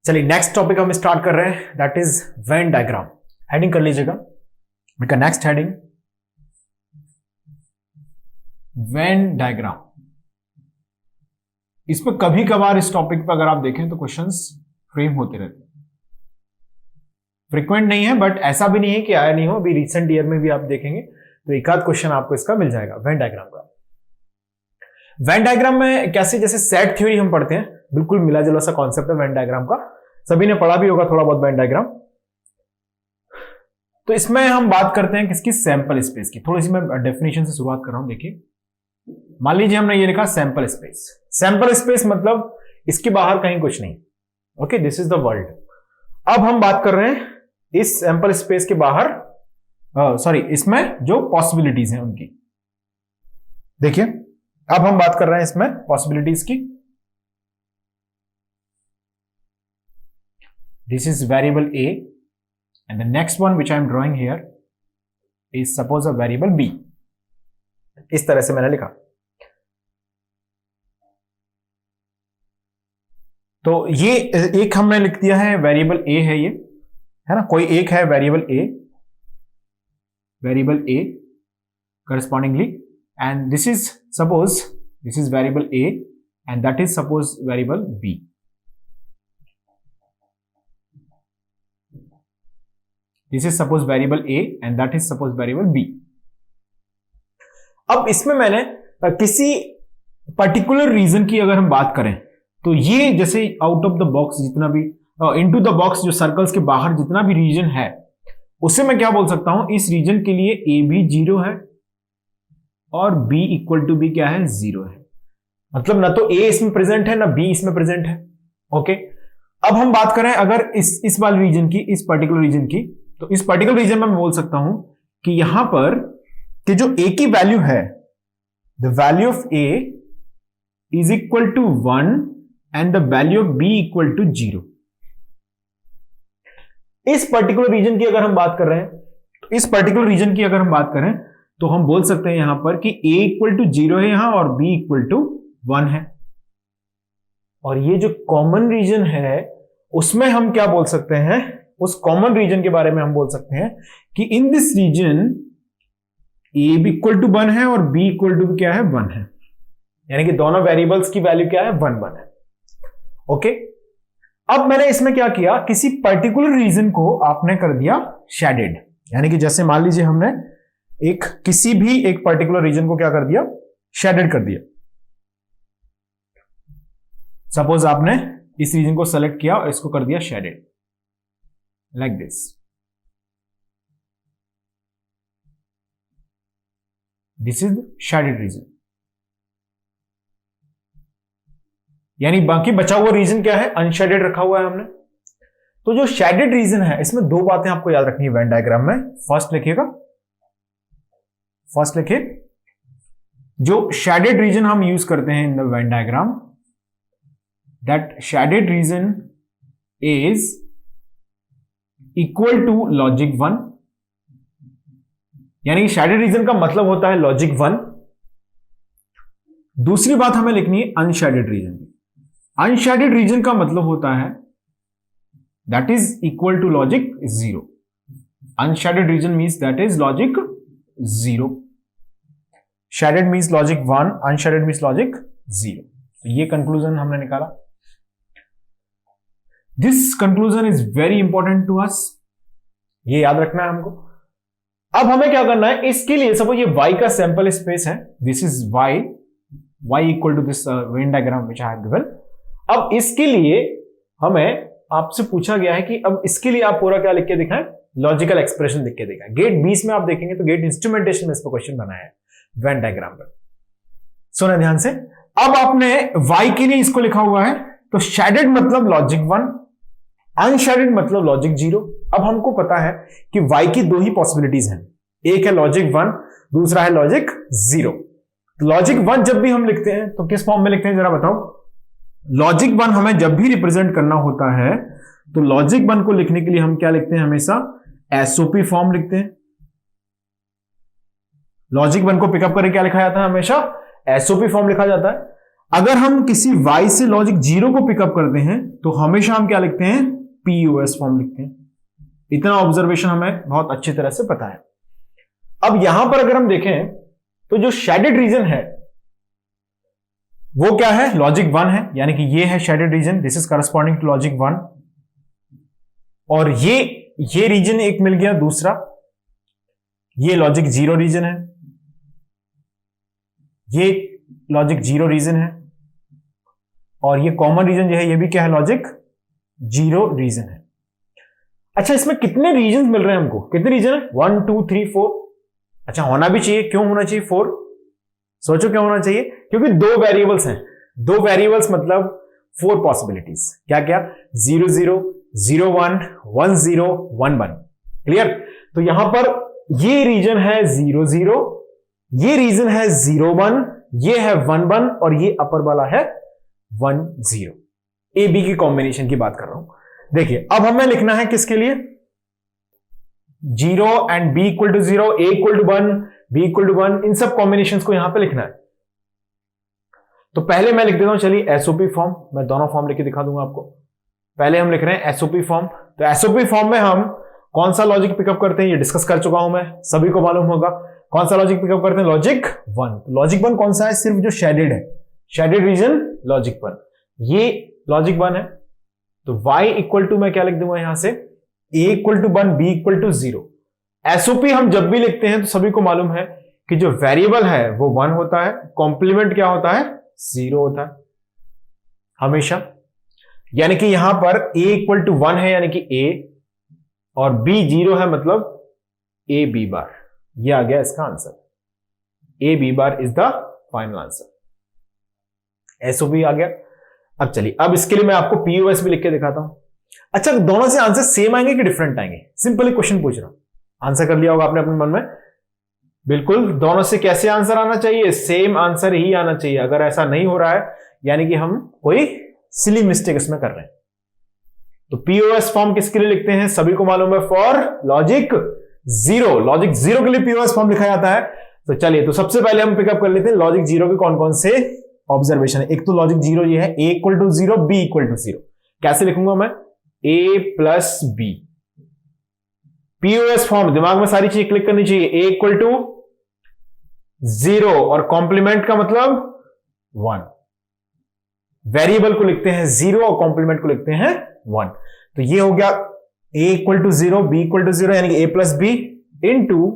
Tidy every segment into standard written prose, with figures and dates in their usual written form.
चलिए next topic हम start कर रहे हैं, that is Venn diagram. Heading कर लीजिएगा, बिका नेक्स्ट हेडिंग वेन डायग्राम। इस पर कभी कभार इस टॉपिक पर अगर आप देखें तो क्वेश्चंस फ्रेम होते रहते हैं, फ्रीक्वेंट नहीं है बट ऐसा भी नहीं है कि आया नहीं हो। अभी रिसेंट ईयर में भी आप देखेंगे तो एक आध क्वेश्चन आपको इसका मिल जाएगा वेन डायग्राम का। वेन डायग्राम में कैसे, जैसे सेट थ्योरी हम पढ़ते हैं, बिल्कुल मिला जुला सा कॉन्सेप्ट है वेन डायग्राम का, सभी ने पढ़ा भी होगा थोड़ा बहुत वेन डायग्राम। तो इसमें हम बात करते हैं किसकी, सैंपल स्पेस की। थोड़ी सी मैं डेफिनेशन से शुरुआत कर रहा हूं। देखिए, मान लीजिए हमने ये लिखा सैंपल स्पेस। सैंपल स्पेस मतलब इसके बाहर कहीं कुछ नहीं। Okay, this is the world. अब हम बात कर रहे हैं इस सैंपल स्पेस के बाहर, इसमें जो पॉसिबिलिटीज हैं उनकी। देखिए, अब हम बात कर रहे हैं इसमें पॉसिबिलिटीज की। This is variable a and the next one which I am drawing here is suppose a variable b। इस तरह से मैंने लिखा। तो ये एक हमने लिख दिया है, वेरिएबल a है ये, है ना, कोई एक है variable a correspondingly, and this is suppose this is variable a and that is suppose variable b। This is suppose variable a and that is suppose variable b। अब इसमें मैंने किसी पर्टिकुलर रीजन की अगर हम बात करें तो ये जैसे आउट ऑफ द बॉक्स जितना भी इनटू द बॉक्स, जो सर्कल्स के बाहर जितना भी रीजन है उसे मैं क्या बोल सकता हूं, इस रीजन के लिए a भी 0 है और b इक्वल टू b क्या है, 0 है। मतलब ना तो a इसमें प्रेजेंट है ना b इसमें प्रेजेंट है। ओके, अब हम बात करें अगर इस वाले रीजन की, इस पर्टिकुलर रीजन की, तो इस पर्टिकुलर रीजन में मैं बोल सकता हूं कि यहां पर कि जो a की वैल्यू है, the value of a is equal to 1 and the value of b equal to 0। इस पर्टिकुलर रीजन की अगर हम बात कर रहे हैं, तो इस पर्टिकुलर रीजन की अगर हम बात करें तो हम बोल सकते हैं यहां पर कि a इक्वल टू 0 है यहां और b इक्वल टू 1 है। और ये जो कॉमन रीजन है उसमें हम क्या बोल सकते हैं, उस कॉमन रीजन के बारे में हम बोल सकते हैं कि इन दिस रीजन a भी इक्वल टू 1 है और b इक्वल टू क्या है, 1 है। यानी कि दोनों वेरिएबल्स की वैल्यू क्या है, 1 1 है। ओके, अब मैंने इसमें क्या किया, किसी पर्टिकुलर रीजन को आपने कर दिया शेडेड। यानी कि जैसे मान लीजिए हमने किसी भी एक पर्टिकुलर रीजन को क्या कर दिया, शेडेड कर दिया। सपोज आपने इस रीजन को सेलेक्ट किया और इसको कर दिया shaded, like this। This is shaded region। यानी बाकी बचा हुआ रीजन क्या है, अनशेडेड रखा हुआ है हमने। तो जो शेडेड रीजन है इसमें दो बातें आपको याद रखनी है वेन डायग्राम में। फर्स्ट लिखिएगा, फर्स्ट लिखिए, जो शेडेड रीजन हम यूज करते हैं in the Venn diagram, that shaded region is equal to logic 1। यानी शेडेड रीजन का मतलब होता है लॉजिक 1। दूसरी बात हमें लिखनी है अनशेडेड रीजन की। अनशेडेड रीजन का मतलब होता है that is equal to logic 0। Unshaded region means that is logic 0। Shaded means logic 1, unshaded means logic 0। तो ये कंक्लूजन हमने निकाला। This conclusion is very important to us, ये याद रखना है हमको। अब हमें क्या करना है, इसके लिए सपोज ये y का सैंपल स्पेस है, this is y equal to this Venn diagram which I have given. अब इसके लिए हमें आपसे पूछा गया है कि अब इसके लिए आप पूरा क्या लिख के दिखाएं, लॉजिकल एक्सप्रेशन लिख के दिखाएं। गेट 20 में आप देखेंगे तो गेट इंस्ट्रूमेंटेशन में इस पर क्वेश्चन बनाया है वेन डायग्राम पर। सुना ध्यान से। अब आपने y के लिए इसको लिखा हुआ है, तो शेडेड मतलब लॉजिक 1, अनशेडेड मतलब लॉजिक 0। अब हमको पता है कि y की दो ही पॉसिबिलिटीज हैं, एक है लॉजिक 1, दूसरा है लॉजिक 0। लॉजिक 1 जब भी हम लिखते हैं तो किस फॉर्म में लिखते हैं जरा बताओ। लॉजिक 1 हमें जब भी रिप्रेजेंट करना होता है तो लॉजिक 1 को लिखने के लिए हम क्या लिखते हैं, हमेशा एसओपी फॉर्म लिखते हैं। लॉजिक 1 को पिकअप करके क्या लिखा जाता है, हमेशा एसओपी फॉर्म लिखा जाता है। अगर हम किसी y से लॉजिक 0 को पिकअप करते हैं तो हमेशा हम क्या लिखते हैं, POS फॉर्म लिखते हैं। इतना ऑब्जर्वेशन हमें बहुत अच्छी तरह से पता है। अब यहां पर अगर हम देखें तो जो शेडेड रीजन है वो क्या है, लॉजिक 1 है, यानी कि ये है shaded region, this is corresponding to logic 1। और ये रीजन एक मिल गया दूसरा, ये लॉजिक 0 रीजन है, ये लॉजिक 0 रीजन है, और ये कॉमन रीजन जो है ये भी क्या है, लॉजिक 0 रीजन है। अच्छा, इसमें कितने रीजन मिल रहे हैं हमको, कितने रीजन है, 1 2 3 4। अच्छा, होना भी चाहिए, क्यों होना चाहिए 4? सोचो क्यों होना चाहिए, क्योंकि 2 वेरिएबल्स हैं, 2 वेरिएबल्स मतलब 4 पॉसिबिलिटीज। क्या क्या, 0 0 0 1 1 0 1 1। क्लियर? तो यहां पर ये रीजन है 0 0, ये रीजन है 0 1, ये है 1 1, और ये अपर वाला है 1 0। ए बी की कॉम्बिनेशन की बात कर रहा हूं। देखिए, अब हमें लिखना है किसके लिए, 0 and b equal to 0, a equal to 1, b equal to 1, इन सब कॉम्बिनेशंस को यहां पे लिखना है। तो पहले मैं लिख देता हूं, चलिए एसओपी फॉर्म, मैं दोनों फॉर्म लिख के दिखा दूंगा आपको। पहले हम लिख रहे हैं एसओपी फॉर्म। तो एसओपी फॉर्म में हम कौन सा लॉजिक पिकअप करते हैं, ये डिस्कस कर चुका हूं मैं, सभी को मालूम होगा। कौन सा लॉजिक पिकअप करते हैं, लॉजिक 1। लॉजिक 1 कौन सा है, सिर्फ जो शेडेड है, शेडेड रीजन लॉजिक 1, ये लॉजिक 1 है। तो y इक्वल टू मैं क्या लिख दूंगा यहां से, a equal to 1, b equal to 0। SOP हम जब भी लिखते हैं तो सभी को मालूम है कि जो वेरिएबल है वो 1 होता है, कॉम्प्लीमेंट क्या होता है, 0 होता है हमेशा। यानी कि यहां पर a इक्वल टू 1 है यानी कि a, और b 0 है मतलब a b बार। ये आ गया इसका answer, a b bar is the final answer. SOP आ गया। अब चलिए, अब इसके लिए मैं आपको पीओएस भी लिख के दिखाता हूं। अच्छा, दोनों से आंसर सेम आएंगे कि डिफरेंट आएंगे, सिंपली क्वेश्चन पूछ रहा हूं, आंसर कर लिया होगा आपने अपने मन में। बिल्कुल, दोनों से कैसे आंसर आना चाहिए, सेम आंसर ही आना चाहिए। अगर ऐसा नहीं हो रहा है यानी कि हम कोई सिली मिस्टेक इसमें कर रहे हैं। तो पीओएस फॉर्म किसके लिए लिखते हैं, सभी को मालूम है, फॉर लॉजिक 0। लॉजिक 0 के लिए पीओएस फॉर्म लिखा जाता है। तो चलिए, तो सबसे पहले हम पिकअप कर लेते हैं लॉजिक 0 के कौन कौन से ऑब्जर्वेशन है। एक तो लॉजिक 0 ये है, a equal to 0, b equal to 0। कैसे लिखूंगा मैं, a plus b। POS form, दिमाग में सारी चीज क्लिक करनी चाहिए। a इक्वल टू 0 और कॉम्प्लीमेंट का मतलब 1। वेरिएबल को लिखते हैं 0 और कॉम्प्लीमेंट को लिखते हैं 1। तो ये हो गया a equal to 0, b equal to 0, यानी कि a प्लस b इंटू,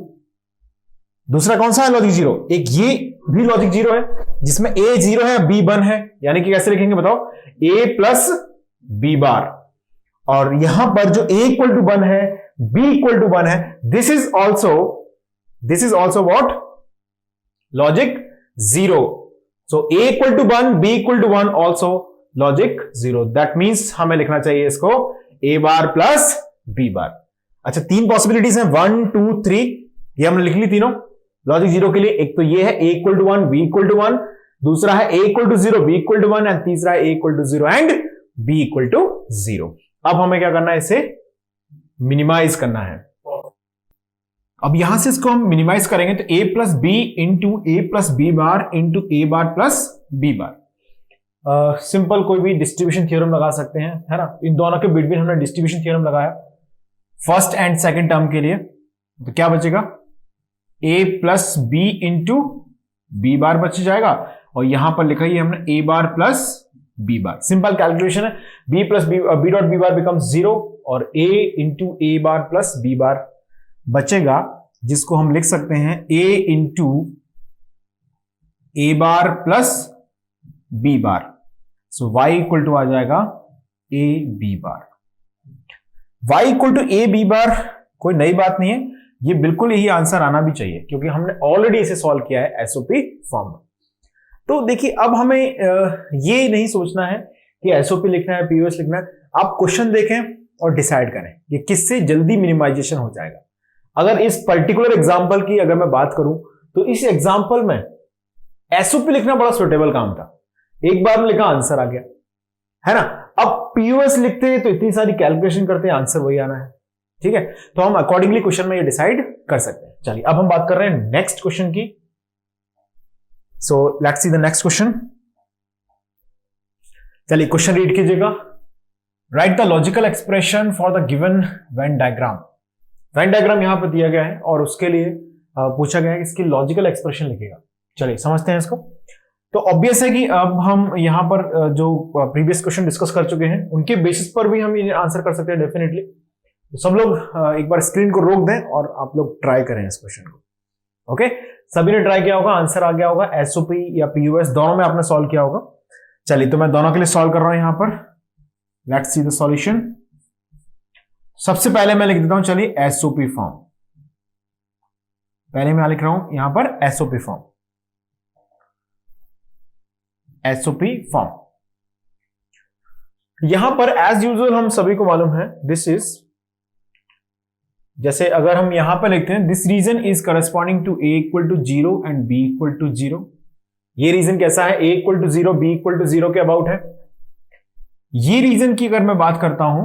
दूसरा कौन सा है लॉजिक 0, एक ये भी लॉजिक 0 है जिसमें a 0 है, b 1 है, यानी कि कैसे लिखेंगे बताओ, a प्लस b बार। और यहां पर जो a इक्वल टू 1 है, b इक्वल टू 1 है, this is also what, logic 0। So a equal to 1, b equal to 1 also logic 0। That means हमें लिखना चाहिए इसको a bar plus b bar. अच्छा, 3 पॉसिबिलिटीज हैं, 1 2 3, ये हमने लिख ली तीनों लॉजिक 0 के लिए। एक तो ये है a equal to 1, b equal to 1, दूसरा है a equal to 0, b equal to 1, and तीसरा है a equal to 0 and b equal to 0। अब हमें क्या करना है, इसे मिनिमाइज करना है। अब यहां से इसको हम मिनिमाइज करेंगे तो a plus B into A plus B bar into A bar plus B bar. Simple कोई भी डिस्ट्रीब्यूशन थ्योरम लगा सकते हैं, है ना। इन दोनों के बिटवीन हमने डिस्ट्रीब्यूशन थ्योरम लगाया फर्स्ट एंड सेकंड टर्म के लिए। तो क्या बचेगा, a plus B into B bar बच जाएगा, और यहां पर लिखा ही हमने a bar plus b bar. Simple calculation है, b plus b dot b bar becomes 0 और a into A bar plus b bar बचेगा, जिसको हम लिख सकते हैं a into A bar plus b bar. So y equal to आ जाएगा a b bar. y equal to a b bar कोई नई बात नहीं है, ये बिल्कुल यही आंसर आना भी चाहिए क्योंकि हमने ऑलरेडी इसे सॉल्व किया है एसओपी फॉर्म में। तो देखिए, अब हमें ये नहीं सोचना है कि एसओपी लिखना है, पीओएस लिखना है। आप क्वेश्चन देखें और डिसाइड करें कि किससे जल्दी मिनिमाइजेशन हो जाएगा। अगर इस पर्टिकुलर एग्जांपल की अगर मैं बात करूं तो इस एग्जांपल में एसओपी लिखना बड़ा सुटेबल काम था, एक बार में लिखा आंसर आ गया, है ना। अब पीओएस लिखते हैं तो इतनी सारी कैलकुलेशन करते हैं, आंसर वही आना है, ठीक है। तो हम अकॉर्डिंगली क्वेश्चन में ये डिसाइड कर सकते हैं। चलिए, अब हम बात कर रहे हैं नेक्स्ट क्वेश्चन की। So let's see the next question. चलिए क्वेश्चन रीड कीजिएगा। Right the logical expression for the given Venn diagram. Venn diagram यहां पर दिया गया है और उसके लिए पूछा गया है कि इसकी लॉजिकल एक्सप्रेशन लिखेगा। चलिए समझते हैं इसको। तो ऑब्वियस है कि अब हम यहां पर जो प्रीवियस क्वेश्चन डिस्कस कर चुके हैं उनके बेसिस पर भी हम ये आंसर कर सकते हैं डेफिनेटली। तो सब लोग एक बार स्क्रीन को रोक दें और आप लोग ट्राई करें इस क्वेश्चन को। ओके, सभी ने ट्राई किया होगा, आंसर आ गया होगा। एसओपी या पीयूएस दोनों में आपने सॉल्व किया होगा। चलिए तो मैं दोनों के लिए सॉल्व कर रहा हूं यहां पर। Let's see the solution. सबसे पहले मैं लिख देता हूं, चलिए एसओपी फॉर्म। पहले मैं लिख रहा हूं यहां पर एसओपी फॉर्म। एसओपी फॉर्म यहां पर एज यूजुअल हम सभी को मालूम है दिस इज, जैसे अगर हम यहां पर लिखते हैं this region is corresponding to A equal to 0 and B equal to 0। ये रीजन कैसा है? A equal to 0 B equal to 0 के अबाउट है। ये रीजन की अगर मैं बात करता हूं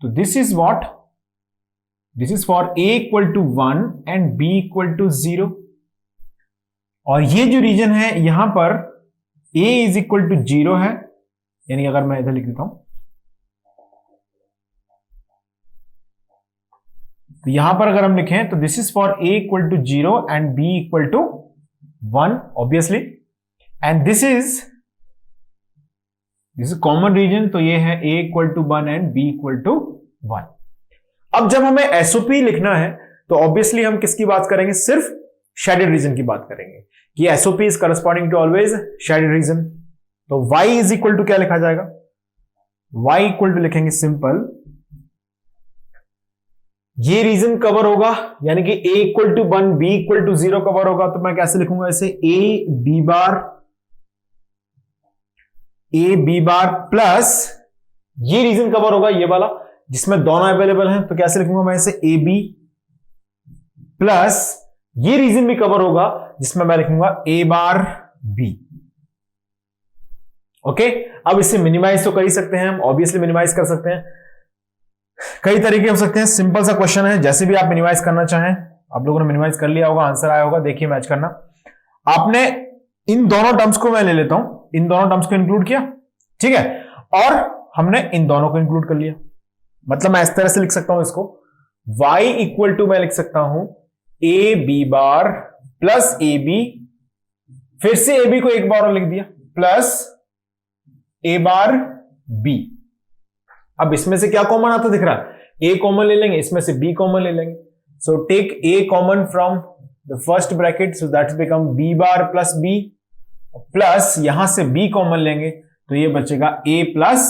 तो this is what, this is for A equal to 1 and B equal to 0। और ये जो रीजन है यहां पर a इज इक्वल टू 0 है, यानी अगर मैं इधर लिख देता हूं तो यहां पर अगर हम लिखें तो this is for a equal to 0 and b equal to 1 obviously, and this is common region, तो ये है a equal to 1 and b equal to 1। अब जब हमें एसओपी लिखना है तो ऑब्वियसली हम किसकी बात करेंगे? सिर्फ शेडेड रीजन की बात करेंगे कि SOP is corresponding to always shaded region. तो y इज इक्वल टू क्या लिखा जाएगा? y इक्वल टू लिखेंगे सिंपल, ये रीजन कवर होगा यानी कि a equal to 1 b equal to 0 cover होगा। तो मैं कैसे लिखूंगा इसे? a b बार प्लस ये रीजन कवर होगा ये वाला जिसमें दोनों अवेलेबल हैं, तो कैसे लिखूंगा मैं इसे? a b प्लस ये रीजन भी कवर होगा जिसमें मैं लिखूंगा a बार b। ओके, अब इसे मिनिमाइज तो कर ही सकते हैं हम, ऑब्वियसली मिनिमाइज कर सकते हैं। कई तरीके हो सकते हैं, सिंपल सा क्वेश्चन है, जैसे भी आप मिनिमाइज करना चाहें। आप लोगों ने मिनिमाइज कर लिया होगा, आंसर आया होगा। देखिए मैच करना, आपने इन दोनों टर्म्स को मैं ले लेता हूं, इन दोनों टर्म्स को इंक्लूड किया, ठीक है, और हमने इन दोनों को इंक्लूड कर लिया। मतलब मैं इस तरह से लिख सकता हूं इसको, y इक्वल टू मैं लिख सकता हूं A B bar plus A B, फिर से ए बी को एक बार और लिख दिया, प्लस ए बार बी। अब इसमें से क्या कॉमन आता दिख रहा है? ए कॉमन ले लेंगे, इसमें से बी कॉमन ले लेंगे। So take A common from the first bracket, so that become B bar plus B, plus यहां से बी कॉमन लेंगे तो ये बचेगा A plus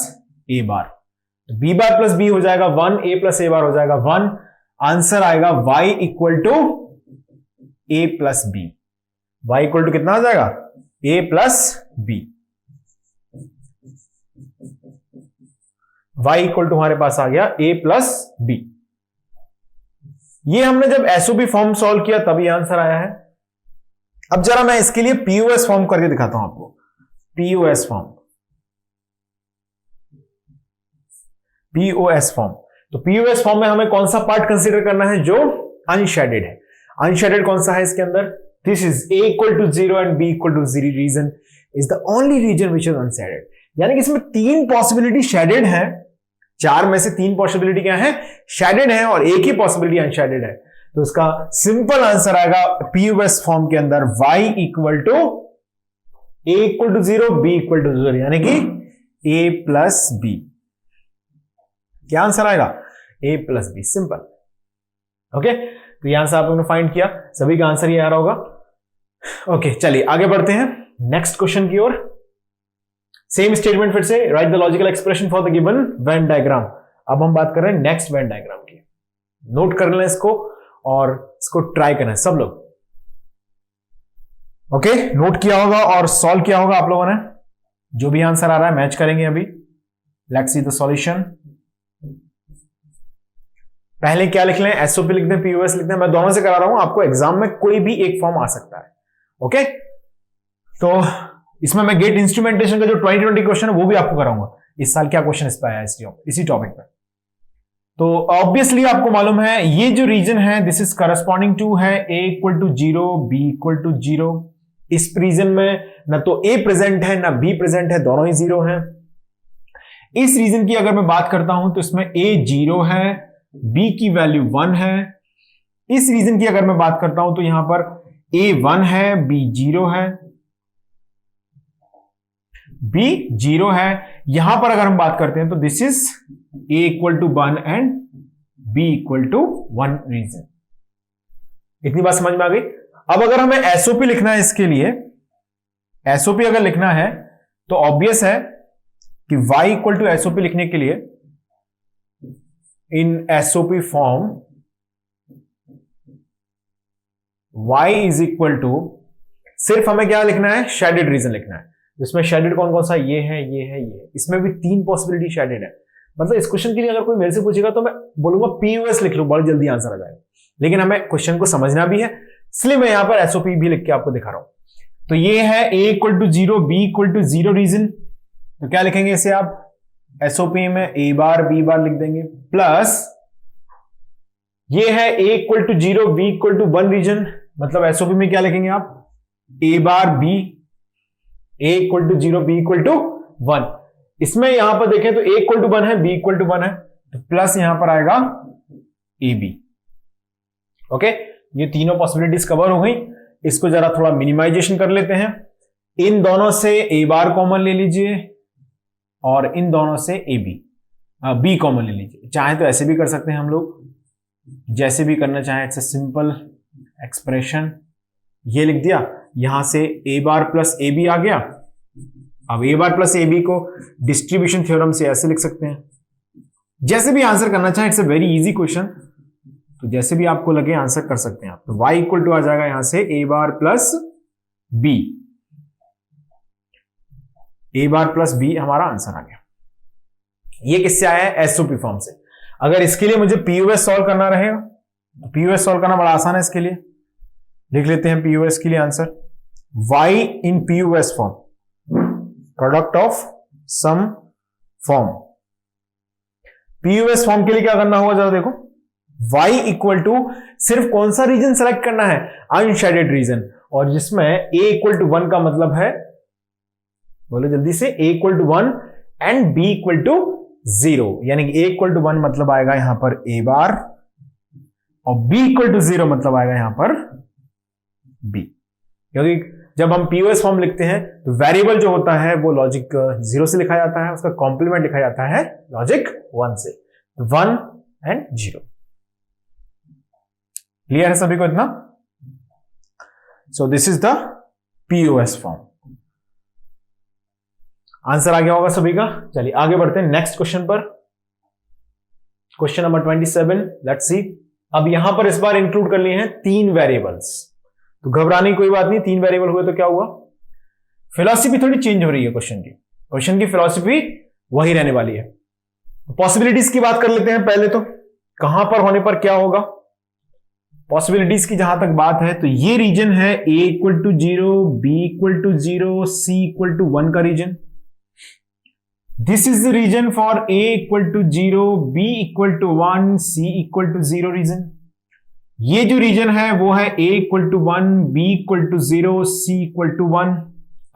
A bar. B bar plus B हो जाएगा 1, ए प्लस ए बार हो जाएगा 1। आंसर आएगा y equal to a plus B. y equal to कितना आ जाएगा? a plus B. y equal to हमारे पास आ गया a प्लस बी। ये हमने जब एसओपी फॉर्म सॉल्व किया तब ये आंसर आया है। अब जरा मैं इसके लिए पीओएस फॉर्म करके दिखाता हूं आपको। POS form, POS form. तो पीओएस फॉर्म में हमें कौन सा पार्ट कंसीडर करना है? जो अनशेडेड है। अनशेडेड कौन सा है इसके अंदर? This is a equal to 0 and b equal to 0 region is the only region which is unshaded. यानी कि इसमें 3 पॉसिबिलिटी शेडेड है, 4 में से 3 पॉसिबिलिटी क्या है? शेडेड है, और एक ही पॉसिबिलिटी अनशेडेड है। तो इसका सिंपल आंसर आएगा पीओएस फॉर्म के अंदर y equal to a equal to 0 b equal to 0, यानी कि a प्लस b। क्या आंसर आएगा? a plus B, simple. Okay, तो यहां से आप लोगों ने फाइंड किया, सभी का आंसर ये आ रहा होगा। ओके, चलिए आगे बढ़ते हैं नेक्स्ट क्वेश्चन की ओर। सेम स्टेटमेंट फिर से, right the logical expression for the given Venn diagram. अब हम बात कर रहे हैं नेक्स्ट वेन डायग्राम की। नोट कर लें इसको और इसको ट्राई करना है सब लोग। ओके, नोट किया होगा और सॉल्व किया होगा आप लोगों ने। जो भी आंसर आ रहा है मैच करेंगे अभी। Let's see the solution. पहले क्या लिख लें? एसओपी लिख दें, पीओएस लिख दें। मैं दोनों से करा रहा हूं, आपको एग्जाम में कोई भी एक फॉर्म आ सकता है। ओके, तो इसमें मैं गेट इंस्ट्रूमेंटेशन का जो 2020 क्वेश्चन है वो भी आपको कराऊंगा। इस साल क्या क्वेश्चन इस पर आया इसी टॉपिक पे। तो ऑब्वियसली आपको मालूम है ये जो रीजन है दिस इज करस्पॉन्डिंग टू है a equal to 0 b equal to 0। इस रीजन में ना तो a प्रेजेंट है ना b प्रेजेंट है, दोनों ही 0 हैं। इस रीजन की अगर मैं बात करता हूं तो इसमें a 0 है, b की वैल्यू 1 है। इस रीजन की अगर मैं बात करता हूं तो यहां पर a 1 है, b 0 है, b 0 है। यहां पर अगर हम बात करते हैं तो this is a equal to 1 and b equal to 1 region. इतनी बात समझ में आ गई। अब अगर हमें एसओपी लिखना है, इसके लिए एसओपी अगर लिखना है तो ऑब्वियस है कि y इक्वल टू एसओपी लिखने के लिए in SOP form y is equal to, सिर्फ हमें क्या लिखना है, शेडेड रीजन लिखना है। इसमें शेडेड कौन कौन सा, ये है, ये है, ये। इसमें भी 3 पॉसिबिलिटी शेडेड है। मतलब इस क्वेश्चन के लिए अगर कोई मेरे से पूछेगा तो मैं बोलूंगा पीयूएस लिख लो, बड़ी जल्दी आंसर आ जाएगा। लेकिन हमें क्वेश्चन को समझना भी है, इसलिए मैं यहां पर एसओपी भी लिख के आपको दिखा रहा हूं। तो ये है a equal to 0, b equal to 0 region. तो क्या लिखेंगे इसे आप, एसओपी में a बार b बार लिख देंगे, प्लस ये है a equal to 0, b equal to 1 region. मतलब एसओपी में क्या लिखेंगे आप, a bar b, a equal to 0, b equal to 1। इसमें यहां पर देखें तो a इक्वल टू 1 है, b इक्वल टू 1 है, तो प्लस यहां पर आएगा ab। ओके, ये तीनों पॉसिबिलिटीज कवर हो गई। इसको जरा थोड़ा मिनिमाइजेशन कर लेते हैं। इन दोनों से a बार कॉमन ले लीजिए और इन दोनों से b कॉमन ले लीजिए। चाहे तो ऐसे भी कर सकते हैं हम लोग, जैसे भी करना चाहें। It's a simple expression. ये लिख दिया, यहां से a बार प्लस ab आ गया। अब a बार प्लस ab को डिस्ट्रीब्यूशन थ्योरम से ऐसे लिख सकते हैं। जैसे भी आंसर करना चाहें, it's a very easy question, तो जैसे भी आपको लगे आंसर कर सकते हैं आप। तो y इक्वल टू आ जाएगा यहां से a bar plus b, a bar plus b हमारा आंसर आ गया। ये किससे आया है, एसओपी फॉर्म से। अगर इसके लिए मुझे पीयूएस सॉल्व करना रहेगा तो पीयूएस सॉल्व करना बड़ा आसान है। इसके लिए लिख लेते हैं पीयूएस के लिए answer, y in POS form, product of sum form. POS form के लिए क्या करना होगा जरा देखो, y इक्वल टू सिर्फ कौन सा रीजन सेलेक्ट करना है, अनशेडेड रीजन, और जिसमें a इक्वल टू 1 का मतलब है, बोलो जल्दी से, a equal to 1 and b equal to 0। यानी कि a इक्वल टू 1 मतलब आएगा यहां पर a बार और b इक्वल टू 0 मतलब आएगा यहां पर b। क्योंकि जब हम पीओएस फॉर्म लिखते हैं तो वेरिएबल जो होता है वो लॉजिक 0 से लिखा जाता है, उसका कॉम्प्लीमेंट लिखा जाता है लॉजिक 1 से, 1 एंड 0। क्लियर है सभी को इतना? So this is the POS form. Answer आ गया होगा सभी का। चलिए आगे बढ़ते हैं नेक्स्ट क्वेश्चन पर। Question number 27, let's see. अब यहां पर इस बार इंक्लूड कर लिए हैं 3 वेरिएबल्स, तो घबराने की कोई बात नहीं। 3 वेरिएबल हुए तो क्या हुआ, फिलॉसफी थोड़ी चेंज हो रही है क्वेश्चन की फिलॉसफी वही रहने वाली है। पॉसिबिलिटीज की बात कर लेते हैं पहले। तो कहां पर होने पर क्या होगा, पॉसिबिलिटीज की जहां तक बात है तो ये रीजन है a equal to 0, b equal to 0, c equal to 1 का region. This is the region for a equal to 0, b equal to 1, c equal to 0 region. ये जो रीजन है वो है a equal to 1, b equal to 0, c equal to 1।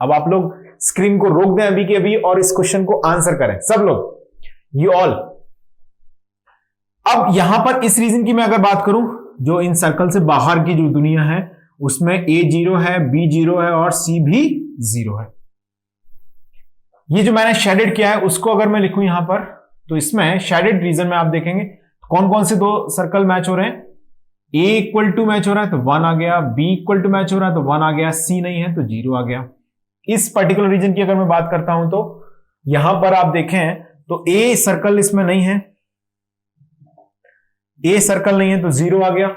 अब आप लोग screen को रोक दें अभी के अभी और इस क्वेश्चन को आंसर करें सब लोग, यू ऑल। अब यहां पर इस रीजन की मैं अगर बात करूं, जो इन सर्कल से बाहर की जो दुनिया है उसमें a 0 है, b 0 है और c भी 0 है। ये जो मैंने शेडेड किया है उसको अगर मैं लिखूं यहां पर, तो इसमें शेडेड रीजन में आप देखेंगे कौन कौन से 2 सर्कल मैच हो रहे हैं। a इक्वल टू मैच हो रहा है तो 1 आ गया, b इक्वल टू मैच हो रहा है तो 1 आ गया, c नहीं है तो 0 आ गया। इस पर्टिकुलर रीजन की अगर मैं बात करता हूं तो यहां पर आप देखें तो a सर्कल इसमें नहीं है, a सर्कल नहीं है तो 0 आ गया,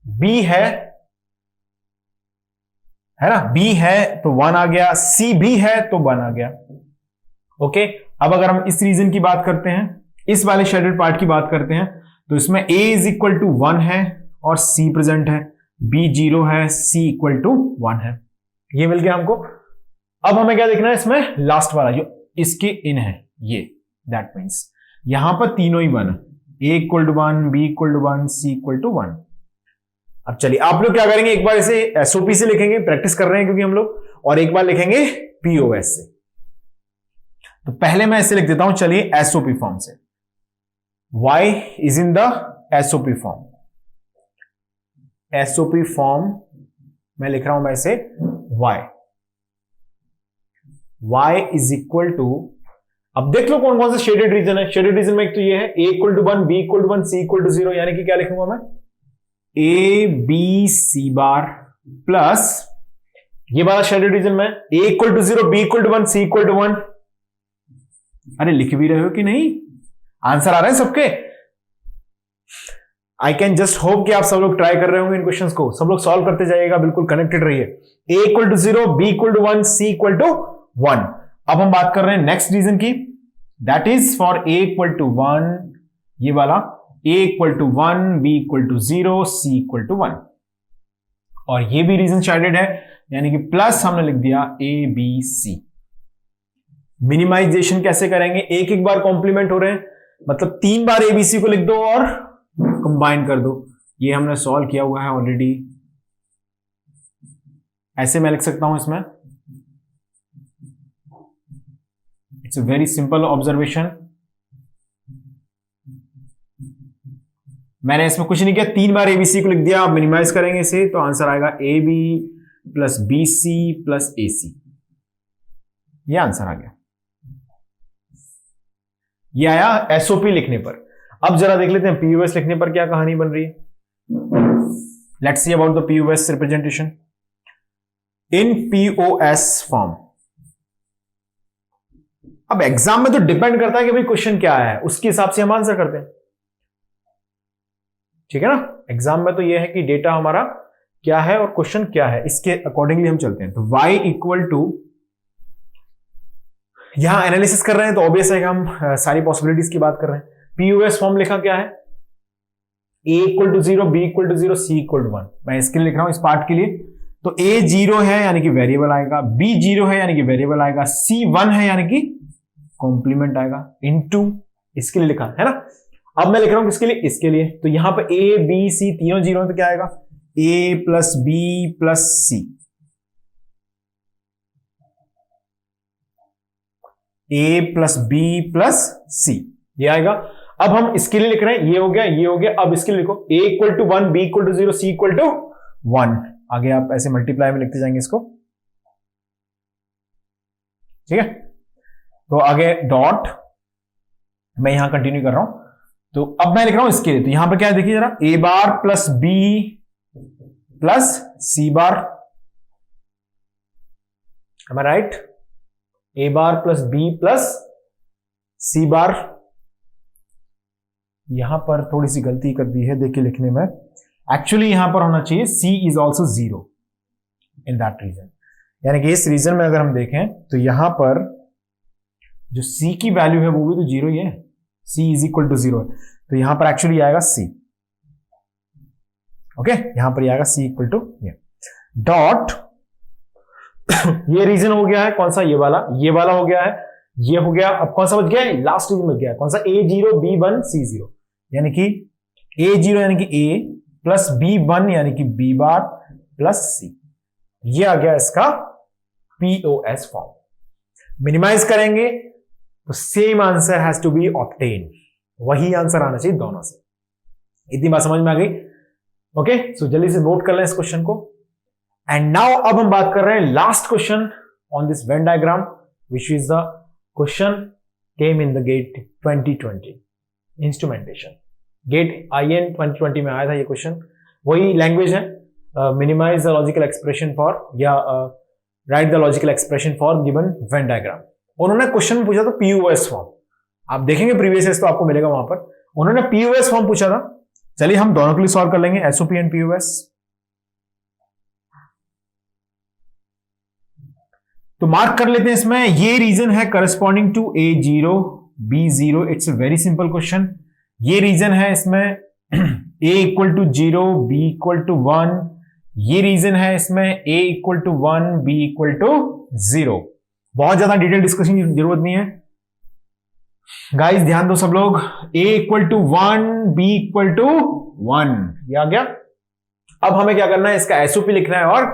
b है ना, b है तो 1 आ गया, c भी है तो 1 आ गया। ओके, अब अगर हम इस रीजन की बात करते हैं, इस वाले शेडेड पार्ट की बात करते हैं, तो इसमें a इज इक्वल टू 1 है और c प्रेजेंट है, b 0 है, c इक्वल टू 1 है। ये मिल गया हमको। अब हमें क्या देखना है इसमें, लास्ट वाला जो इसके इन है ये, दैट मीन्स यहां पर तीनों ही 1 है, a equal to 1, b equal to 1, c equal to 1। अब चलिए आप लोग क्या करेंगे, एक बार इसे एसओपी से लिखेंगे, प्रैक्टिस कर रहे हैं क्योंकि हम लोग, और एक बार लिखेंगे पीओएस से। तो पहले मैं ऐसे लिख देता हूं, चलिए एसओपी फॉर्म से, y is in the SOP form. SOP form मैं लिख रहा हूं मैं इसे y इज इक्वल टू, अब देख लो कौन कौन सा शेडेड रीजन है। शेडेड रीजन में एक तो ये है a equal to 1, b equal to 1, c equal to 0, यानी कि क्या लिखूंगा मैं, a b c bar plus ये वाला शेडेड रीजन में a equal to 0, b equal to 1, c equal to 1। अरे लिख भी रहे हो कि नहीं, आंसर आ रहे हैं सबके। आई कैन जस्ट होप कि आप सब लोग ट्राई कर रहे होंगे इन क्वेश्चंस को, सब लोग सॉल्व करते जाइएगा, बिल्कुल कनेक्टेड रहिए। a equal to 0, b equal to 1, c equal to 1। अब हम बात कर रहे हैं नेक्स्ट रीजन की, that is for a equal to 1, ये वाला a equal to 1, b equal to 0, c equal to 1। और ये भी रीजन शेडेड है, यानी कि प्लस हमने लिख दिया a b c। मिनिमाइजेशन कैसे करेंगे, एक एक बार कॉम्प्लीमेंट हो रहे हैं, मतलब 3 बार abc को लिख दो और कंबाइन कर दो। ये हमने सॉल्व किया हुआ है ऑलरेडी, ऐसे मैं लिख सकता हूं इसमें, it's a very simple observation. मैंने इसमें कुछ नहीं किया, 3 बार abc को लिख दिया। आप मिनिमाइज करेंगे इसे तो आंसर आएगा ab plus bc plus ac, ये आंसर आ गया। ये आया एसओपी लिखने पर। अब जरा देख लेते हैं पीयूएस लिखने पर क्या कहानी बन रही है। Let's see about the PUS representation in POS form. अब एग्जाम में तो डिपेंड करता है कि भाई क्वेश्चन क्या है, उसके हिसाब से हम आंसर करते हैं, ठीक है ना। एग्जाम में तो यह है कि डेटा हमारा क्या है और क्वेश्चन क्या है, इसके अकॉर्डिंगली हम चलते हैं। तो y इक्वल टू, यहां एनालिसिस कर रहे हैं तो ऑब्वियस है कि हम सारी पॉसिबिलिटीज की बात कर रहे हैं। पीयूएस फॉर्म लिखा क्या है, a equal to 0, b equal to 0, c equal to 1। मैं इसके लिए लिख रहा हूं इस पार्ट के लिए। तो a 0 है यानी कि वेरिएबल आएगा, b 0 है यानी कि वेरिएबल आएगा, c 1 है यानी कि कॉम्प्लीमेंट आएगा, इनटू इसके लिए लिखा है ना। अब मैं लिख रहा हूं किसके लिए, इसके लिए। तो यहां पर a b c तीनों 0 है तो क्या आएगा, a plus b plus c, a plus b plus c, ये आएगा। अब हम इसके लिए लिख रहे हैं, ये हो गया, ये हो गया। अब इसके लिए लिखो a equal to 1, b equal to 0, c equal to 1। आगे आप ऐसे मल्टीप्लाई में लिखते जाएंगे इसको, ठीक है। तो आगे डॉट, मैं यहां कंटिन्यू कर रहा हूं। तो अब मैं लिख रहा हूं इसके लिए, तो यहां पर क्या है देखिए जरा, a bar plus b plus c bar, am I right? a bar plus b plus c बार। यहां पर थोड़ी सी गलती कर दी है देखिए लिखने में, एक्चुअली यहां पर होना चाहिए c is also 0 in that region, यानी कि इस रीजन में अगर हम देखें तो यहां पर जो c की वैल्यू है वो भी तो 0 ही है, c इज इक्वल टू 0 है। तो यहां पर एक्चुअली आएगा c, ओके, यहां पर आएगा c इक्वल टू डॉट। ये रीजन हो गया है कौन सा, ये वाला हो गया है, ये हो गया। अब कौन सा बच गया है, लास्ट रीजन बच गया है कौन सा, a0 b1 c0, यानी कि a0 यानी कि a प्लस b1 यानी कि b बार प्लस c। ये आ गया इसका पीओएस फॉर्म। मिनिमाइज करेंगे तो same answer has to be obtain, वही आंसर आना चाहिए दोनों से। इतनी बात समझ में आ गई, ओके। सो जल्दी से नोट कर लें इस क्वेश्चन को। एंड नाउ अब हम बात कर रहे हैं last question on this Venn diagram, which is the question came in the GATE 2020 instrumentation. GATE IN 2020 में आया था ये क्वेश्चन। वही लैंग्वेज है, minimise the logical expression for, या write the logical expression for given Venn diagram. उन्होंने question में पूछा था पीयूएस फॉर्म, आप देखेंगे प्रीवियस तो आपको मिलेगा वहां पर, उन्होंने पीयूएस फॉर्म पूछा था। चलिए हम दोनों के लिए सॉल्व कर लेंगे, एसओपी एंड पीयूएस। तो मार्क कर लेते हैं इसमें, ये रीजन है corresponding to a0 b0, it's a very simple question. ये रीजन है इसमें a equal to 0 b equal to 1, ये रीजन है इसमें a equal to 1 b equal to 0। बहुत ज्यादा डिटेल डिस्कशन की जरूरत नहीं है गाइस, ध्यान दो सब लोग। a equal to 1 b equal to 1, ये आ गया। अब हमें क्या करना है, इसका एसओपी लिखना है और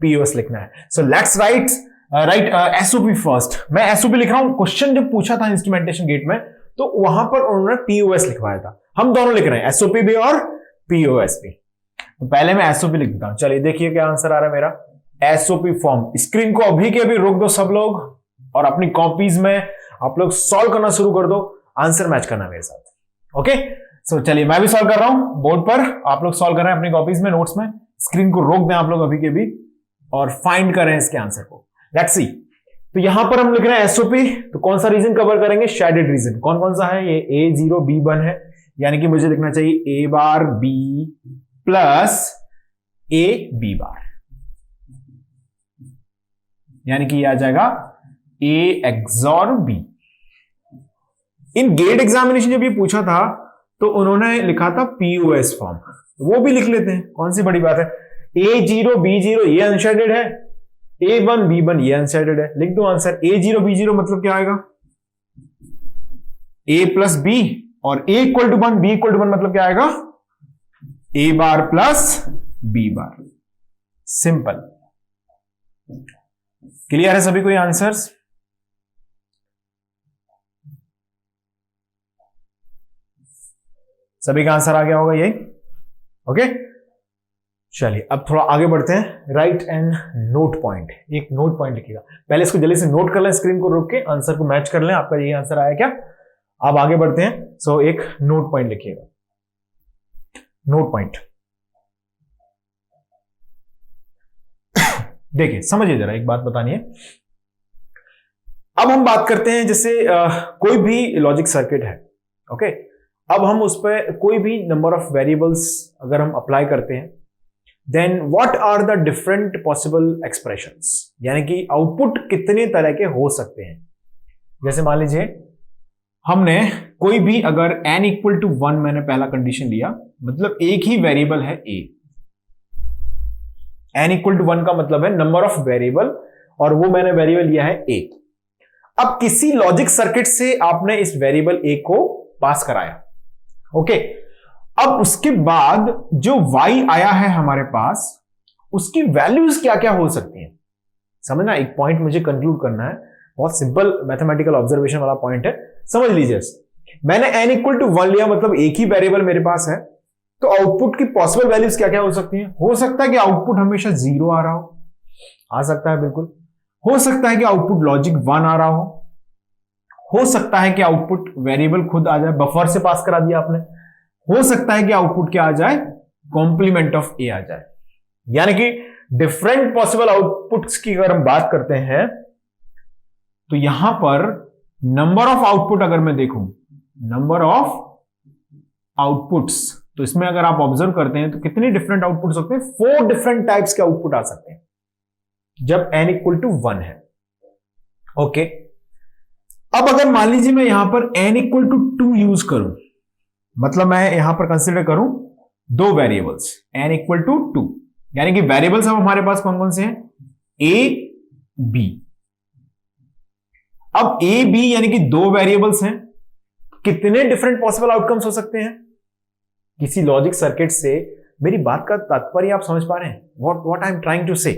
पीओएस लिखना है। So let's write right, SOP first. मैं एसओपी लिख रहा हूं, क्वेश्चन जब पूछा था इंस्ट्रूमेंटेशन गेट में तो वहां पर उन्होंने पीओएस लिखवाया था, हम दोनों लिख रहे हैं एसओपी भी और पीओएस भी। तो पहले मैं एसओपी लिख देता हूं। चलिए देखिए क्या आंसर आ रहा है मेरा। एसओपी फॉर्म, स्क्रीन को अभी के अभी रोक दो सब लोग और अपनी कॉपीज में आप लोग सॉल्व करना शुरू कर दो, आंसर मैच करना मेरे साथ। ओके, सो चलिए मैं भी सॉल्व कर रहा हूं बोर्ड पर, आप लोग सॉल्व कर रहे हैं अपनी कॉपीज में, नोट्स में। स्क्रीन को रोक दें आप लोग अभी के भी और फाइंड करें इसके आंसर को। Let's see. तो यहां पर हम लिख रहे हैं एसओपी, तो कौन सा रीजन कवर करेंगे? Shaded region. कौन कौन सा है? ये A0 B1 है, यानी कि मुझे लिखना चाहिए A bar B plus A B bar, यानी कि ये आ जाएगा A XOR B। In GATE examination जब ये पूछा था तो उन्होंने लिखा था पीओएस फॉर्म, वो भी लिख लेते हैं, कौन सी बड़ी बात है। A0 B0 ये अनशेडेड है, A1 B1 ये अनशेडेड है, लिख दो आंसर। A0 B0 मतलब क्या आएगा? A प्लस B, और A equal to 1 B equal to 1 मतलब क्या आएगा? A bar plus B bar. Simple. Clear है सभी को ये आंसर्स? सभी का आंसर आ गया होगा यही। ओके, चलिए अब थोड़ा आगे बढ़ते हैं। राइट एंड नोट पॉइंट, एक नोट पॉइंट लिखिएगा। पहले इसको जल्दी से नोट कर लें, स्क्रीन को रोक के आंसर को मैच कर लें, आपका यही आंसर आया क्या। अब आगे बढ़ते हैं। सो एक नोट पॉइंट लिखिएगा। नोट पॉइंट देखिए, समझिए जरा, एक बात बतानी है। अब हम बात करते हैं जैसे कोई भी लॉजिक सर्किट है। ओके, अब हम उस पर कोई भी नंबर ऑफ वेरिएबल्स अगर हम अप्लाई करते हैं, then what are the different possible expressions, यानी कि आउटपुट कितने तरह के हो सकते हैं। जैसे मान लीजिए हमने कोई भी अगर n इक्वल टू 1 मैंने पहला कंडीशन लिया, मतलब एक ही वेरिएबल है a। n इक्वल टू 1 का मतलब है नंबर ऑफ वेरिएबल, और वो मैंने वेरिएबल लिया है a। अब किसी लॉजिक सर्किट से आपने इस वेरिएबल a को पास कराया। ओके, अब उसके बाद जो y आया है हमारे पास, उसकी वैल्यूज क्या क्या हो सकती हैं। समझना, एक पॉइंट मुझे कंक्लूड करना है, बहुत सिंपल मैथमेटिकल ऑब्जर्वेशन वाला पॉइंट है, समझ लीजिए। मैंने n इक्वल टू 1 लिया, मतलब एक ही वेरिएबल मेरे पास है, तो आउटपुट की पॉसिबल वैल्यूज क्या क्या हो सकती हैं। हो सकता है कि आउटपुट हमेशा 0 आ रहा हो, आ सकता है बिल्कुल। हो सकता है कि आउटपुट लॉजिक 1 आ रहा हो सकता है कि आउटपुट वेरिएबल खुद आ जाए, बफर से पास करा दिया आपने। हो सकता है कि आउटपुट क्या आ जाए, कॉम्प्लीमेंट ऑफ ए आ जाए। यानी कि डिफरेंट पॉसिबल आउटपुट्स की अगर हम बात करते हैं तो यहां पर नंबर ऑफ आउटपुट अगर मैं देखूं, नंबर ऑफ आउटपुट्स, तो इसमें अगर आप ऑब्जर्व करते हैं तो कितने डिफरेंट आउटपुट सकते हैं? 4 डिफरेंट टाइप्स के आउटपुट आ सकते हैं जब n इक्वल टू 1 है। ओके, अब अगर मान लीजिए मैं यहां पर n इक्वल टू 2 यूज करूं, मतलब मैं यहां पर कंसीडर करूं दो वेरिएबल्स n इक्वल टू 2, यानी कि वेरिएबल्स अब हमारे पास कौन कौन से हैं? a b। अब a b यानी कि दो वेरिएबल्स हैं, कितने डिफरेंट पॉसिबल आउटकम्स हो सकते हैं किसी लॉजिक सर्किट से। मेरी बात का तात्पर्य आप समझ पा रहे हैं? What I am trying to say,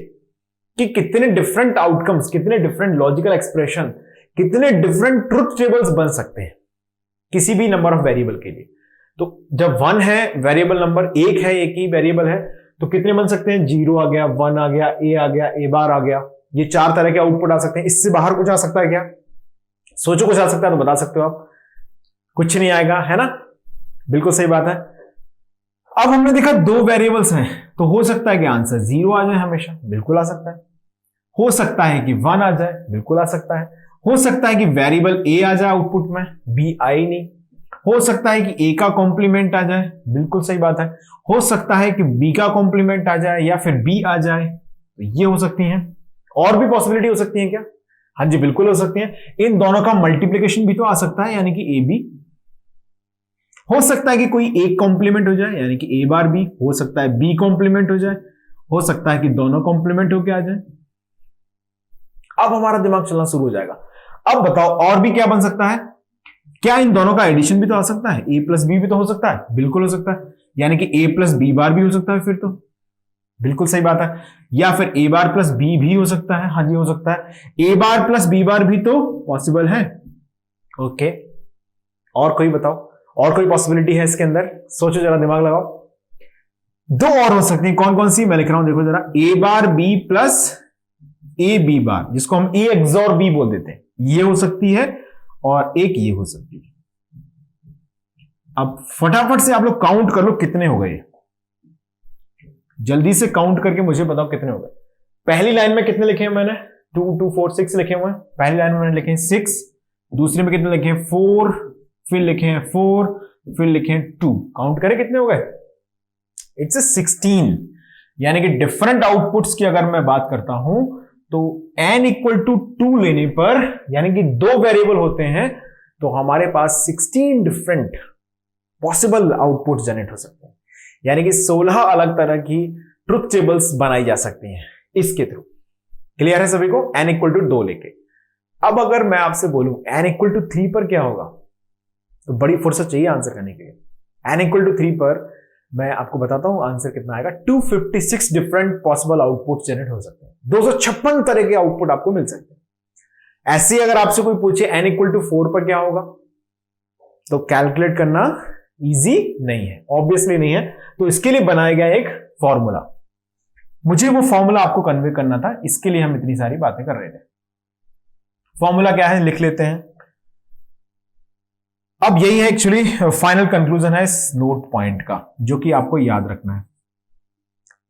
कि कितने डिफरेंट आउटकम्स, कितने डिफरेंट लॉजिकल एक्सप्रेशन, कितने डिफरेंट ट्रुथ टेबल्स बन सकते हैं किसी भी नंबर ऑफ वेरिएबल के लिए। तो जब 1 है वेरिएबल नंबर, एक है, एक ही वेरिएबल है, तो कितने बन सकते हैं? 0 आ गया, 1 आ गया, a आ गया, a बार आ गया। ये 4 तरह के आउटपुट आ सकते हैं। इससे बाहर कुछ आ सकता है क्या? सोचो कुछ आ सकता है तो बता सकते हो आप। कुछ नहीं आएगा, है ना? बिल्कुल सही बात है। अब हमने देखा दो वेरिएबल्स हैं, तो हो सकता है कि आंसर 0 आ जाए हमेशा, बिल्कुल आ सकता है। हो सकता है कि 1 आ जाए, बिल्कुल आ सकता है। हो सकता है कि वेरिएबल a आ जाए आउटपुट में, b आए नहीं। हो सकता है कि a का कॉम्प्लीमेंट आ जाए, बिल्कुल सही बात है। हो सकता है कि b का कॉम्प्लीमेंट आ जाए या फिर b आ जाए, तो ये हो सकती हैं। और भी पॉसिबिलिटी हो सकती है क्या? हाँ जी, बिल्कुल हो सकती है। इन दोनों का मल्टीप्लीकेशन भी तो आ सकता है, यानी कि a b। हो सकता है कि कोई एक कॉम्प्लीमेंट हो जाए, यानी कि a बार b। हो सकता है b कॉम्प्लीमेंट हो जाए। हो सकता है कि दोनों कॉम्प्लीमेंट होके आ जाए। अब हमारा दिमाग चलना शुरू हो जाएगा। अब बताओ और भी क्या बन सकता है? क्या इन दोनों का एडिशन भी तो आ सकता है? a प्लस बी भी तो हो सकता है, बिल्कुल हो सकता है। यानी कि a प्लस बी बार भी हो सकता है फिर तो, बिल्कुल सही बात है। या फिर ए बार प्लस बी भी हो सकता है, हाँ जी हो सकता है। ए बार प्लस बी बार भी तो पॉसिबल है। ओके, और कोई बताओ, और कोई पॉसिबिलिटी है इसके अंदर? सोचो जरा, दिमाग लगाओ। दो और हो सकती है, कौन कौन सी मैं लिख रहा हूं देखो जरा। A bar B plus A B bar, जिसको हम ए एक्सॉर बी बोल देते हैं, ये हो सकती है, और एक ये हो सकती है। अब फटाफट से आप लोग काउंट कर लो कितने हो गए, जल्दी से काउंट करके मुझे बताओ कितने हो गए। पहली लाइन में कितने लिखे हैं मैंने? 2 2 4 6 लिखे हुए हैं। पहली लाइन में मैंने लिखे हैं 6, दूसरे में कितने लिखे हैं? 4, फिर लिखे हैं 4, फिर लिखे हैं 2। काउंट करें कितने हो गए? इट्स 16। यानी कि डिफरेंट आउटपुट्स की अगर मैं बात करता हूं तो n इक्वल टू 2 लेने पर, यानी कि दो वेरिएबल होते हैं, तो हमारे पास 16 डिफरेंट पॉसिबल आउटपुट जनरेट हो सकते हैं। यानी कि 16 अलग तरह की ट्रुथ टेबल्स बनाई जा सकती हैं इसके थ्रू। क्लियर है सभी को? n इक्वल टू 2 लेके। अब अगर मैं आपसे बोलूं n इक्वल टू 3 पर क्या होगा, तो बड़ी फुर्सत चाहिए आंसर करने के लिए। n इक्वल टू 3 पर मैं आपको बताता हूं आंसर कितना आएगा। 256 डिफरेंट पॉसिबल आउटपुट जनरेट हो सकते हैं। 256 तरह के आउटपुट आपको मिल सकते हैं। ऐसे ही अगर आपसे कोई पूछे n इक्वल टू 4 पर क्या होगा, तो कैलकुलेट करना इजी नहीं है, ऑब्वियसली नहीं है। तो इसके लिए बनाया गया एक फॉर्मूला। मुझे वो फॉर्मूला आपको कन्वे करना था, इसके लिए हम इतनी सारी बातें कर रहे थे। फॉर्मूला क्या है लिख लेते हैं। अब यही है एक्चुअली फाइनल कंक्लूजन है इस नोट पॉइंट का, जो कि आपको याद रखना है।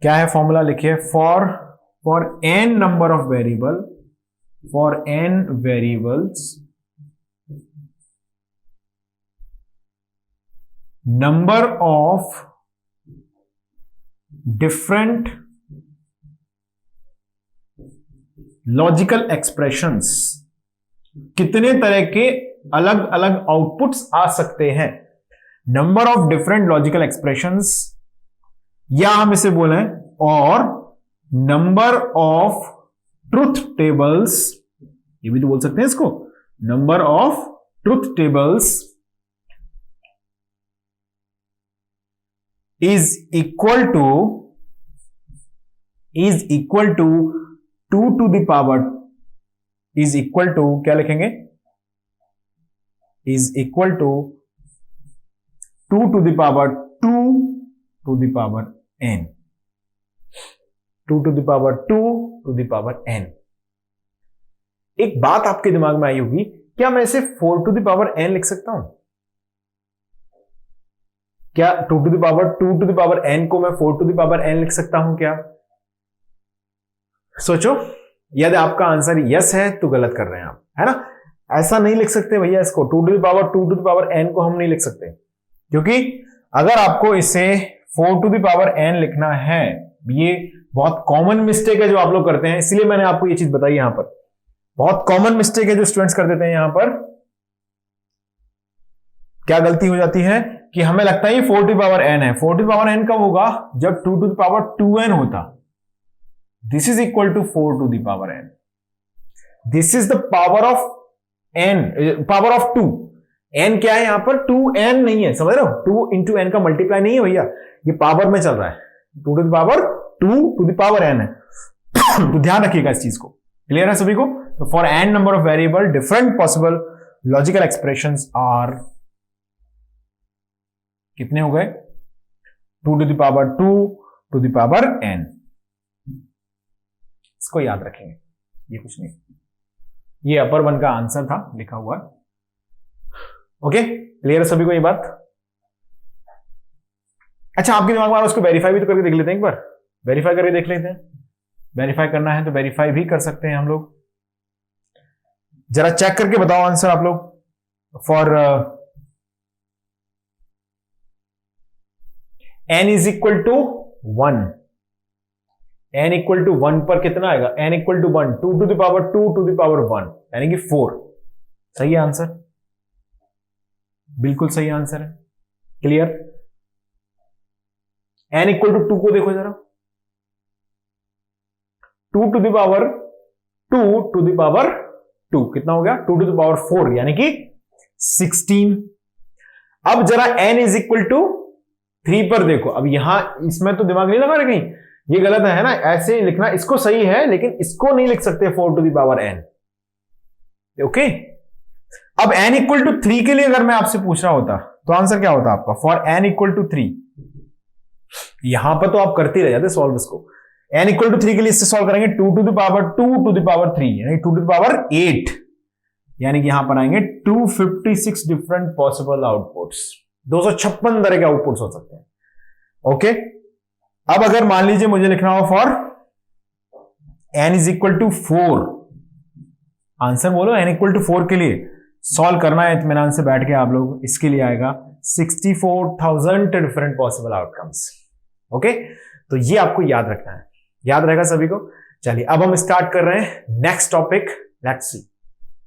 क्या है फॉर्मूला? लिखिए, for n number of variable, for n variables, number of different logical expressions, कितने तरह के अलग अलग आउटपुट्स आ सकते हैं। Number of different logical expressions, या हम इसे बोलें, और नंबर ऑफ ट्रुथ टेबल्स, ये भी तो बोल सकते हैं इसको, number of truth tables is equal to 2 to the power, is equal to, क्या लिखेंगे? Is equal to 2 to the power 2 to the power n, 2 to the power 2 to the power n। एक बात आपके दिमाग में आई होगी, क्या मैं इसे 4 टू द पावर n लिख सकता हूं? क्या 2 to the power 2 to the power n को मैं 4 टू द पावर n लिख सकता हूं क्या? सोचो, यदि आपका आंसर यस है तो गलत कर रहे हैं आप, है ना? ऐसा नहीं लिख सकते भैया इसको, 2 to the power 2 to the power n को हम नहीं लिख सकते, क्योंकि अगर आपको इसे 4 टू द पावर n लिखना है, ये बहुत कॉमन मिस्टेक है जो आप लोग करते हैं, इसलिए मैंने आपको ये चीज बताई। यहां पर बहुत कॉमन मिस्टेक है जो स्टूडेंट्स कर देते हैं। यहां पर क्या गलती हो जाती है कि हमें लगता है ये 4 टू द पावर n है। 4 टू द पावर n कब होगा? जब 2 टू द पावर 2n होता। This is equal to 4 to the power n। This is the power of n, power of 2। n क्या है यहां पर? 2n नहीं है, समझ रहे हो? 2 इंटू n का मल्टीप्लाई नहीं है भैया, ये पावर में चल रहा है। 2 to the power 2 to the power n है। तो ध्यान रखिएगा इस चीज को। क्लियर है सभी को? तो for n number of variable, different possible logical expressions are, कितने हो गए? 2 to the power 2 to the power n। इसको याद रखेंगे, ये कुछ नहीं, ये अपर वन का आंसर था लिखा हुआ। ओके, क्लियर है सभी को ये बात? अच्छा, आपके दिमाग में आ रहा है, उसको वेरीफाई भी तो करके देख लेते हैं एक बार। वेरीफाई करके देख लेते हैं। वेरीफाई करना है तो वेरीफाई भी कर सकते हैं हम लोग। जरा चेक करके बताओ आंसर आप लोग। For n is equal to 1, n equal to 1 पर कितना आएगा? n equal to 1, 2 to the power 2 to the power 1, यानी कि 4। सही है आंसर, बिल्कुल सही आंसर है। क्लियर? n इक्वल टू 2 को देखो जरा, 2 to the power 2 to the power 2 कितना हो गया? 2 टू द पावर 4, यानी कि 16। अब जरा n इज इक्वल टू 3 पर देखो। अब यहां इसमें तो दिमाग नहीं लगा रहे कहीं, ये गलत है ना, ऐसे लिखना, इसको सही है लेकिन इसको नहीं लिख सकते 4 to the power n। Okay, अब n इक्वल टू 3 के लिए अगर मैं आपसे पूछ रहा होता तो आंसर क्या होता आपका? फॉर n इक्वल टू 3, यहां पर तो आप करते रह जाते सॉल्व इसको। n इक्वल टू 3 के लिए इससे सॉल्व करेंगे 2 to the power 2 to the power 3 यानी 2 to the power 8, यानी कि यहां पर आएंगे 256 डिफरेंट पॉसिबल आउटपुट्स, 256 तरह के आउटपुट्स हो सकते हैं। ओके, अब अगर मान लीजिए मुझे लिखना हो for n is equal to 4, answer बोलो n इक्वल टू 4 के लिए सॉल्व करना है इत्मीनान से बैठ के आप लोग, इसके लिए आएगा 64,000 डिफरेंट पॉसिबल आउटकम्स। ओके, तो ये आपको याद रखना है, याद रहेगा सभी को। चलिए अब हम स्टार्ट कर रहे हैं नेक्स्ट टॉपिक, लेट्स सी।